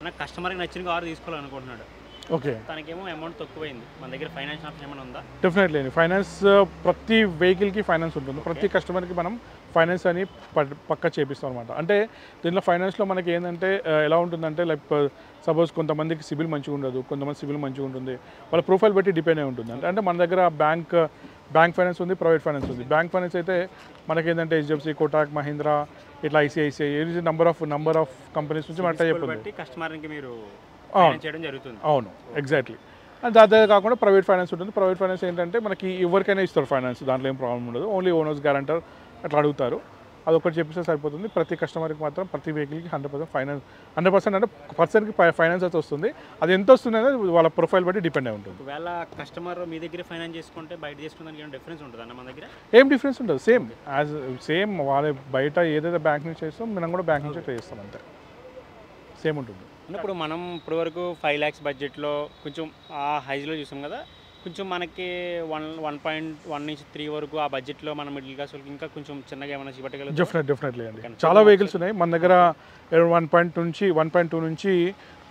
మన కస్టమర్‌కి నచ్చిన కార్ తీసుకోవాలనుకుంటున్నాడు. ఓకే. తనకేమో అమౌంట్ తక్కువైంది. మన దగ్గర ఫైనాన్స్ ఆప్షన్ ఏమైనా ఉందా? డెఫినెట్లీ అండి. ఫైనాన్స్ ప్రతి వెహికల్‌కి ఫైనాన్స్ ఉంటుంది. ప్రతి కస్టమర్‌కి మనం ఫైనాన్స్ అని పక్కా చేపిస్తాం అనమాట. అంటే దీంట్లో ఫైనాన్స్‌లో మనకి ఏందంటే ఎలా ఉంటుందంటే లైక్ సపోజ్ కొంతమందికి సిబిల్ మంచిగా ఉండదు. కొంతమంది సిబిల్ మంచిగా ఉంటుంది. వాళ్ళ ప్రొఫైల్ బట్టి డిపెండ్ అయి ఉంటుంది. అంటే మన దగ్గర బ్యాంక్ ఫైనాన్స్ ఉంది, ప్రైవేట్ ఫైనాన్స్ ఉంది. బ్యాంక్ ఫైనాన్స్ అయితే మనకేంటంటే హెచ్‌డిఎఫ్‌సి, కోటాక్, మహీంద్రా ఇట్లా ఐసీఐసీఐ నంబర్ ఆఫ్ కంపెనీస్ నుంచి మన టై అప్ ఉంది. బట్టి కస్టమర్‌కి మీరు ఫైనాన్స్ చేయడం జరుగుతుంది. అవును. ఎగ్జాక్ట్లీ. అండ్ అదే కాకుండా ప్రైవేట్ ఫైనాన్స్ ఉంటుంది. ప్రైవేట్ ఫైనాన్స్ ఏంటంటే మనకి ఎవరికైనా ఇస్తారు ఫైనాన్స్. దాంట్లో ఏం ప్రాబ్లం ఉండదు. ఓన్లీ ఓనర్స్ గ్యారంటర్ అట్లా అడుగుతారు. అదొకటి చెప్పిస్తే సరిపోతుంది. ప్రతి కస్టమర్కి మాత్రం ప్రతి వెహికల్కి 100% ఫైనాన్స్ 100% అంటే పర్సన్కి ఫైనాన్స్ అయితే వస్తుంది. అది ఎంత వస్తుంది అనేది వాళ్ళ ప్రొఫైల్ బట్టి డిపెండ్ అయి ఉంటుంది. ఒకవేళ కస్టమర్ మీ దగ్గర ఫైనాన్స్ చేసుకుంటే బయట చేసుకునేదానికి ఏమైనా డిఫరెన్స్ ఉంటుందా మన దగ్గర? ఏం డిఫరెన్స్ ఉంటుంది. సేమ్ వాళ్ళ బయట ఏదైతే బ్యాంక్ నుంచి చేస్తాం మనం కూడా బ్యాంక్ నుంచి చేస్తాం అంతే. సేమ్ ఉంటుంది. ఇప్పుడు మనం ఇప్పటివరకు 5 lakhs బడ్జెట్లో కొంచెం ఆ హైజ్లో చూసాం కదా. కొంచెం మనకి 1.1 నుంచి 3 వరకు ఆ బడ్జెట్లో మన మిడిల్ క్లాస్ వాళ్ళకి ఇంకా కొంచెం చిన్నగా ఏమైనా చూపెట్టగలరు? డెఫినెట్లీ అండి. చాలా వెహికల్స్ ఉన్నాయి మన దగ్గర. 1.2 నుంచి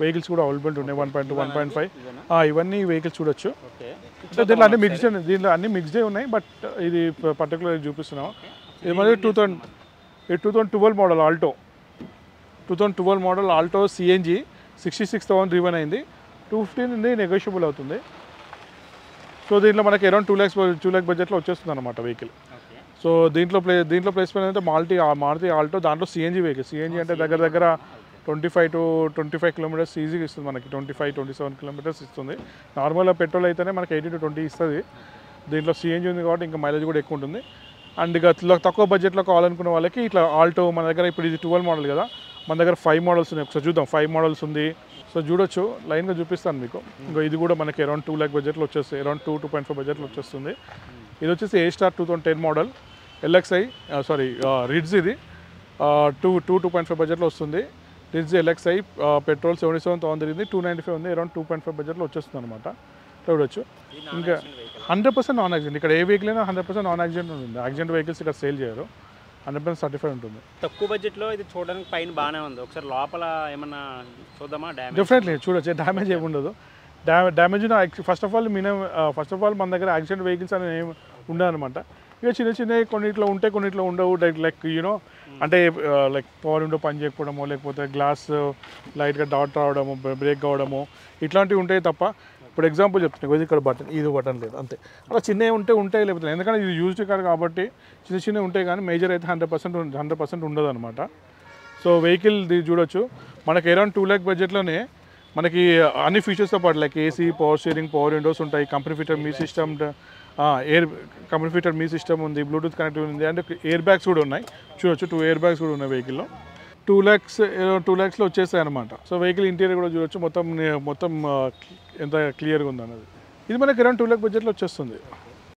వెహికల్స్ కూడా అవైలబుల్ ఉన్నాయి. 1.2, 1.5 ఇవన్నీ వెహికల్స్ చూడొచ్చు. అంటే దీంట్లో అన్ని మిక్స్డే ఉన్నాయి. బట్ ఇది పర్టికులర్ చూపిస్తున్నాం. ఇది మరి 2012 model Alto. 2012 model Alto CNG 66,000 driven అయింది. 215 ఉంది, నెగోషియబుల్ అవుతుంది. సో దీంట్లో మనకి అరౌండ్ 2 lakh బడ్జెట్లో వచ్చేస్తుంది అనమాట వెహికల్. సో దీంట్లో ప్లేస్మెంట్ అంటే మారుతి ఆల్టో. దాంట్లో సిఎన్జి వెహికల్. సిఎన్జి అంటే దగ్గర 25 కిలోమీటర్స్ ఈజీగా ఇస్తుంది మనకి. 27 కిలోమీటర్స్ ఇస్తుంది. నార్మల్గా పెట్రోల్ అయితేనే మనకి 18 to 20 ఇస్తుంది. దీంట్లో సిఎన్జి ఉంది కాబట్టి ఇంకా మైలేజ్ కూడా ఎక్కువ ఉంటుంది. అండ్ ఇక తక్కువ బడ్జెట్లో కావాలనుకున్న వాళ్ళకి ఇట్లా ఆల్టో మన దగ్గర ఇప్పుడు ఇది 12 మోడల్ కదా, మన దగ్గర 5 మోడల్స్ ఉన్నాయి. ఒకసారి చూద్దాం. 5 మోడల్స్ ఉంది. సో చూడొచ్చు, లైన్గా చూపిస్తాను మీకు. ఇంకా ఇది కూడా మనకి అరౌండ్ 2 lakh బడ్జెట్లో వచ్చేస్తుంది. అరౌండ్ 2.5 బడ్జెట్లో వచ్చేస్తుంది. ఇది వచ్చేసి ఏ స్టార్ 2010 మోడల్ ఎల్ఎక్స్ఐ రిడ్జ్. ఇది 2.5 బడ్జెట్లో వస్తుంది. రిడ్జ్ ఎల్ఎక్స్ఐ పెట్రోల్ 77,000 తిరిగింది. 295 ఉంది. అరౌండ్ 2.5 బడ్జెట్లో వచ్చేస్తుంది అనమాట. చూడొచ్చు. ఇంకా 100% నాన్ యాక్సిడెంట్. ఇక్కడ ఏ వెహికల్ అయినా 100% నాన్ యాక్సిడెంట్ ఉంటుంది. యాక్సిడెంట్ వెహికల్స్ ఇక్కడ సేల్ చేయరు. 100% సర్టిఫైడ్ ఉంటుంది. తక్కువ బడ్జెట్లో ఇది చూడడానికి పైన బాగానే ఉంది. ఒకసారి లోపల ఏమన్నా చూద్దామా? డెఫినెట్లీ చూడొచ్చు. డ్యామేజ్ ఏమి ఉండదు. డ్యామేజ్ ఫస్ట్ ఆఫ్ ఆల్ మన దగ్గర యాక్సిడెంట్ వెహికల్స్ అనేవి ఏమి ఉండవు అనమాట. ఇక చిన్నవి కొన్నిట్లో ఉంటాయి, కొన్నిట్లో ఉండవు. లైక్ అంటే లైక్ పవర్ విండో పని చేయకపోవడము, లేకపోతే గ్లాస్ లైట్గా డాట్ రావడము, బ్రేక్ కావడము, ఇట్లాంటివి ఉంటాయి తప్ప. ఇప్పుడు ఎగ్జాంపుల్ చెప్తున్నాను, ఇక్కడ ఇది బటన్ లేదు అంతే. అలా చిన్నవి ఉంటాయి లేకపోతే, ఎందుకంటే ఇది యూజ్డ్ కార్ కాబట్టి చిన్నవి ఉంటాయి. కానీ మేజర్ అయితే 100% ఉండదు అనమాట. సో వెహికల్ చూడొచ్చు. మనకి అరౌండ్ 2 lakh బడ్జెట్లోనే మనకి అన్ని ఫీచర్స్తో పాటు like AC, power steering, power Windows ఉంటాయి. కంపెనీ ఫిటర్ మీ సిస్టమ్ ఉంది. బ్లూటూత్ కనెక్టివిటీ ఉంది. అండ్ ఎయిర్ బ్యాగ్స్ కూడా ఉన్నాయి. చూడొచ్చు, 2 ఎయిర్ బ్యాగ్స్ కూడా ఉన్నాయి వెహికల్లో. 2 lakhsలో వచ్చేస్తాయి అనమాట. సో వెహికల్ ఇంటీరియర్ కూడా చూడొచ్చు. మొత్తం ఎంత క్లియర్గా ఉంది అన్నది. ఇది మనకి అరౌండ్ 2 lakh బడ్జెట్లో వచ్చేస్తుంది.